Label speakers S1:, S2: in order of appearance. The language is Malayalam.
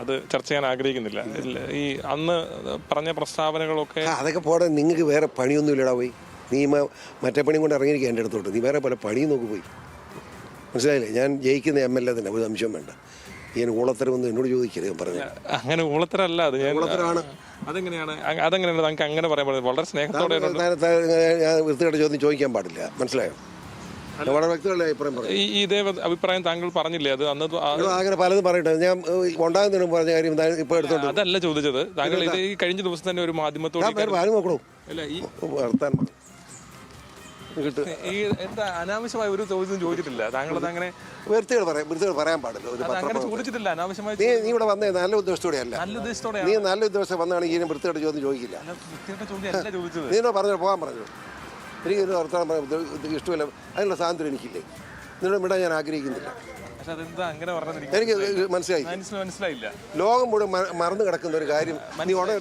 S1: അത് ചർച്ച ചെയ്യാൻ ആഗ്രഹിക്കുന്നില്ല. ഈ അന്ന് പറഞ്ഞ പ്രസ്താവനകളൊക്കെ
S2: അതൊക്കെ പോടെ. നിങ്ങൾക്ക് വേറെ പണിയൊന്നും ഇല്ലടാ. പോയി നീ മറ്റേ പണിയും കൊണ്ട് ഇറങ്ങിയിരിക്കുക എൻ്റെ അടുത്തോട്ട്. നീ വേറെ പല പണിയും നോക്കി പോയി. മനസ്സിലായില്ലേ? ഞാൻ ജയിക്കുന്ന MLA തന്നെ, ഒരു സംശയം വേണ്ട. ഞാൻ ഊളത്തരമൊന്നും എന്നോട് ചോദിക്കരുത്. പറഞ്ഞു
S1: അങ്ങനെ ഊളത്തരല്ല അത്.
S2: ഊളത്തരമാണ്.
S1: അതെങ്ങനെയാണ് നമുക്ക് അങ്ങനെ പറയാൻ പറ്റുന്നത്? വളരെ സ്നേഹത്തോടെ
S2: ഞാൻ വൃത്തികെട്ട ചോദ്യം ചോദിക്കാൻ പാടില്ല. മനസ്സിലായോ? വളരെ വ്യക്തികളുടെ അഭിപ്രായം പറഞ്ഞു.
S1: ഇതേ അഭിപ്രായം താങ്കൾ പറഞ്ഞില്ലേ? അത് അന്ന്
S2: അങ്ങനെ പലതും പറയട്ടെ. ഞാൻ ഉണ്ടാകുന്നതിന് പറഞ്ഞ കാര്യം ഇപ്പോൾ എടുത്തോണ്ട്
S1: അതല്ല ചോദിച്ചത്. താങ്കൾ ഇത് ഈ കഴിഞ്ഞ ദിവസം തന്നെ ഒരു മാധ്യമത്തോട്
S2: നോക്കണോ?
S1: എന്താ അനാവശ്യമായ ഒരു ചോദ്യം ചോദിച്ചിട്ടില്ല താങ്കൾ. അങ്ങനെ
S2: വൃത്തികൾ പറയാൻ പാടില്ല.
S1: ചോദിച്ചിട്ടില്ല അനാവശ്യമായി.
S2: നീ ഇവിടെ വന്നേ നല്ല ഉദ്ദേശത്തോടെയല്ല. നീ നല്ല ഉദ്ദേശം വന്നാണെങ്കിൽ വൃത്തികെട്ട ചോദ്യം ചോദിക്കില്ല. നീ പറഞ്ഞു പോകാൻ പറഞ്ഞു. എനിക്കൊരു വർത്തമാനം പറയാൻ ഇഷ്ടമില്ല. അതിനുള്ള സ്വാതന്ത്ര്യം എനിക്കില്ലേ? നിന്നോട് വിടാൻ ഞാൻ ആഗ്രഹിക്കുന്നില്ല. എനിക്ക് മനസ്സിലായില്ല.
S1: മനസ്സിലായില്ല.
S2: ലോകം മുഴുവൻ മറന്നു കിടക്കുന്ന ഒരു കാര്യം നീ ഉടനെ